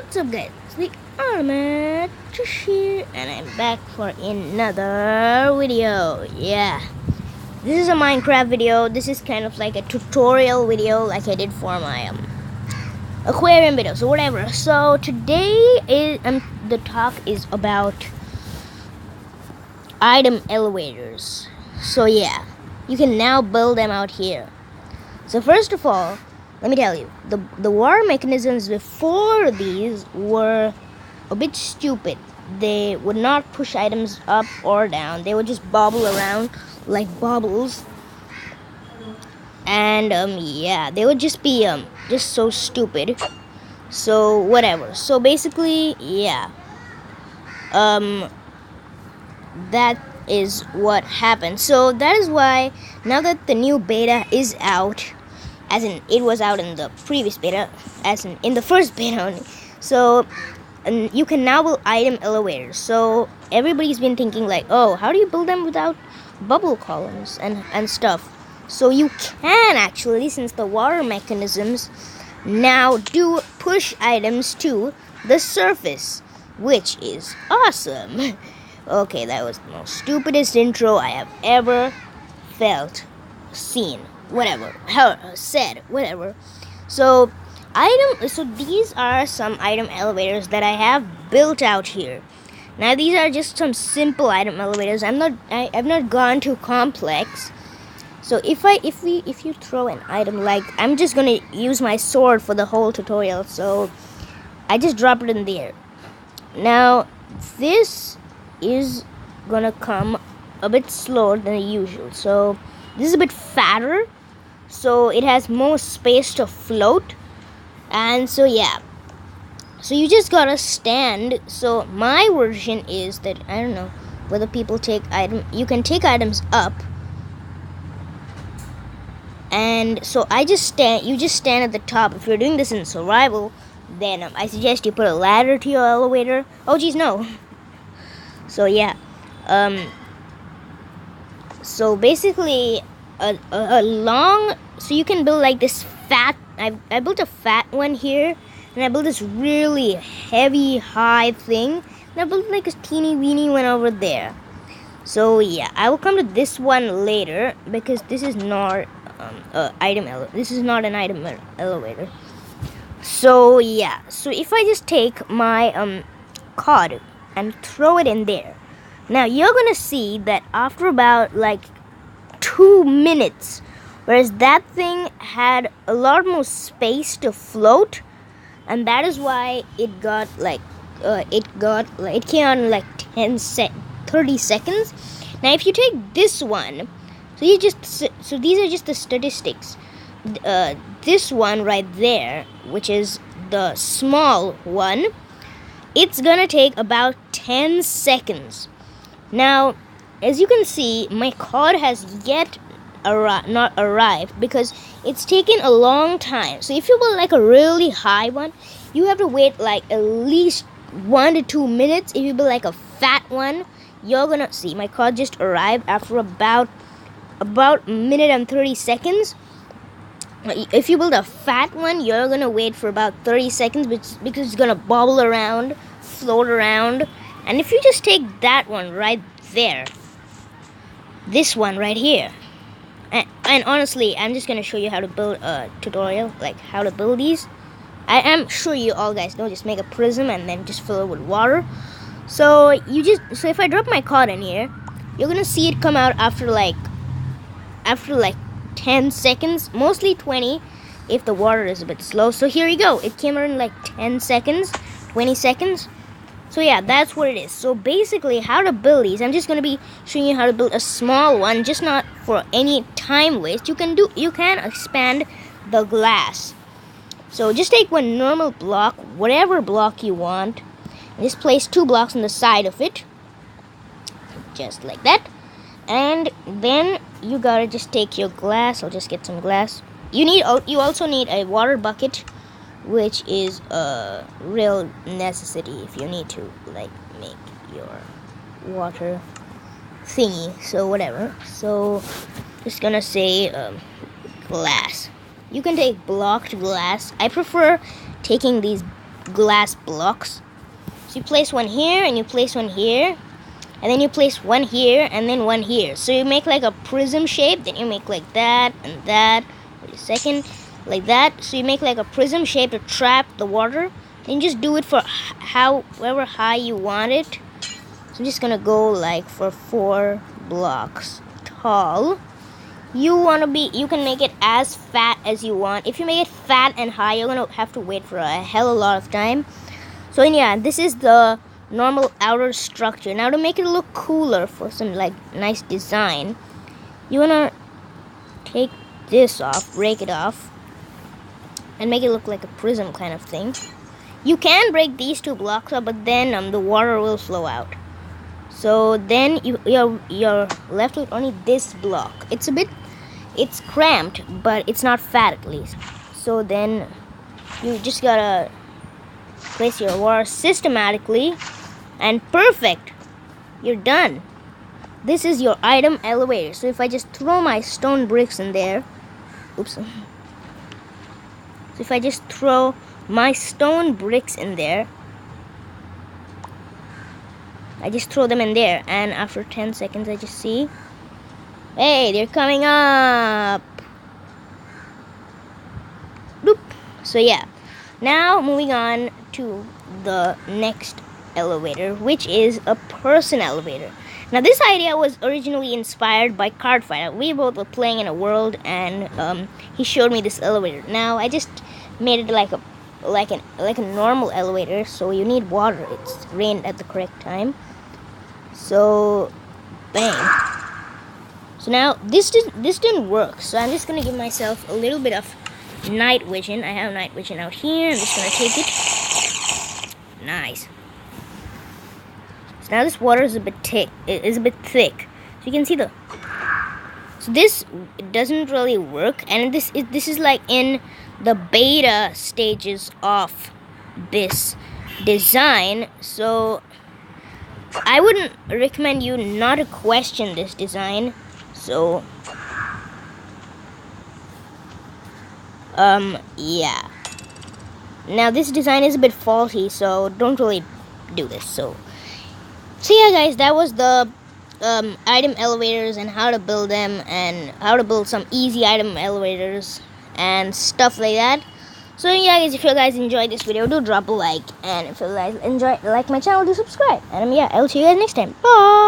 What's up, guys? It's the Armat here, and I'm back for another video. Yeah, this is a Minecraft video. This is kind of like a tutorial video, like I did for my aquarium video. So whatever. So today is the talk is about item elevators. So yeah, you can now build them out here. So first of all, let me tell you, the water mechanisms before these were a bit stupid. They would not push items up or down. They would just bobble around like bubbles. And yeah, they would just be just so stupid. So whatever. So basically, yeah. That is what happened. So that is why now that the new beta is out, as in it was out in the previous beta, as in the first beta only. So and you can now build item elevators. So everybody's been thinking like, oh, how do you build them without bubble columns and stuff? So you can actually, since the water mechanisms now do push items to the surface, which is awesome. Okay, that was the most stupidest intro I have ever felt, seen, whatever, said, whatever. So these are some item elevators that I have built out here. Now these are just some simple item elevators. I've not gone too complex. So if you throw an item, like, I'm just gonna use my sword for the whole tutorial. So I just drop it in there. Now this is gonna come a bit slower than usual. So this is a bit fatter, so it has more space to float. And so yeah, so you just gotta stand. So my version is that, I don't know whether people take you can take items up, and so you just stand at the top. If you're doing this in survival, then I suggest you put a ladder to your elevator. Oh geez, no. So yeah, so basically a long, so you can build like this fat, I built a fat one here, and I built this really heavy high thing, and I built like a teeny weeny one over there. So yeah, I will come to this one later because this is not this is not an item elevator. So yeah, so if I just take my cod and throw it in there, now you're gonna see that after about like 2 minutes, whereas that thing had a lot more space to float, and that is why it got like it came out in like 30 seconds. Now if you take this one, so these are just the statistics. This one right there, which is the small one, it's gonna take about 10 seconds. Now, as you can see, my cod has yet not arrived because it's taken a long time. So if you build like a really high one, you have to wait like at least 1 to 2 minutes. If you build like a fat one, you're gonna see my cod just arrived after about a minute and 30 seconds. If you build a fat one, you're gonna wait for about 30 seconds because it's gonna bobble around, float around. And if you just take that one right there, this one right here, and honestly, I'm just gonna show you how to build a tutorial, like how to build these. I'm sure you all guys know, just make a prism and then just fill it with water. So if I drop my cod in here, you're gonna see it come out after like 10 seconds, mostly 20 if the water is a bit slow. So here you go, it came out in like 10 seconds, 20 seconds. So yeah, that's what it is. So basically, how to build these, I'm just going to be showing you how to build a small one, just not for any time waste. You can expand the glass. So just take one normal block, whatever block you want, and just place 2 blocks on the side of it, just like that. And then you gotta just take your glass. I'll just get some glass. You also need a water bucket, which is a real necessity if you need to like make your water thingy. So whatever. So just gonna say glass. You can take blocked glass. I prefer taking these glass blocks. So you place one here, and you place one here, and then you place one here, and then one here. So you make like a prism shape, then you make like that and that. Wait a second, like that. So you make like a prism shape to trap the water. Then just do it for however high you want it. So I'm just gonna go like for 4 blocks tall. You can make it as fat as you want. If you make it fat and high, you're gonna have to wait for a hell of a lot of time. So yeah, this is the normal outer structure. Now to make it look cooler for some like nice design, you wanna take this off, break it off, and make it look like a prism kind of thing. You can break these 2 blocks up, but then the water will flow out. So then you're left with only this block. It's cramped, but it's not fat at least. So then you just gotta place your water systematically, and perfect. You're done. This is your item elevator. So if I just throw my stone bricks in there, oops. So if I just throw my stone bricks in there, I just throw them in there, and after 10 seconds I just see, hey, they're coming up. Boop. So yeah, now moving on to the next elevator, which is a person elevator. Now this idea was originally inspired by Cardfighter. We both were playing in a world, and he showed me this elevator. Now I just made it like a normal elevator, so you need water. It's rained at the correct time. So bang. So now this didn't work. So I'm just gonna give myself a little bit of night vision. I have night vision out here. I'm just gonna take it. Nice. So now this water is a bit thick. So you can see so this doesn't really work, and this is like in the beta stages of this design. So I wouldn't recommend you not to question this design. So yeah. Now this design is a bit faulty, so don't really do this. So yeah guys, that was the item elevators and how to build them, and how to build some easy item elevators and stuff like that. So yeah guys, if you guys enjoyed this video, do drop a like, and if you guys like my channel, do subscribe. And yeah, I'll see you guys next time. Bye.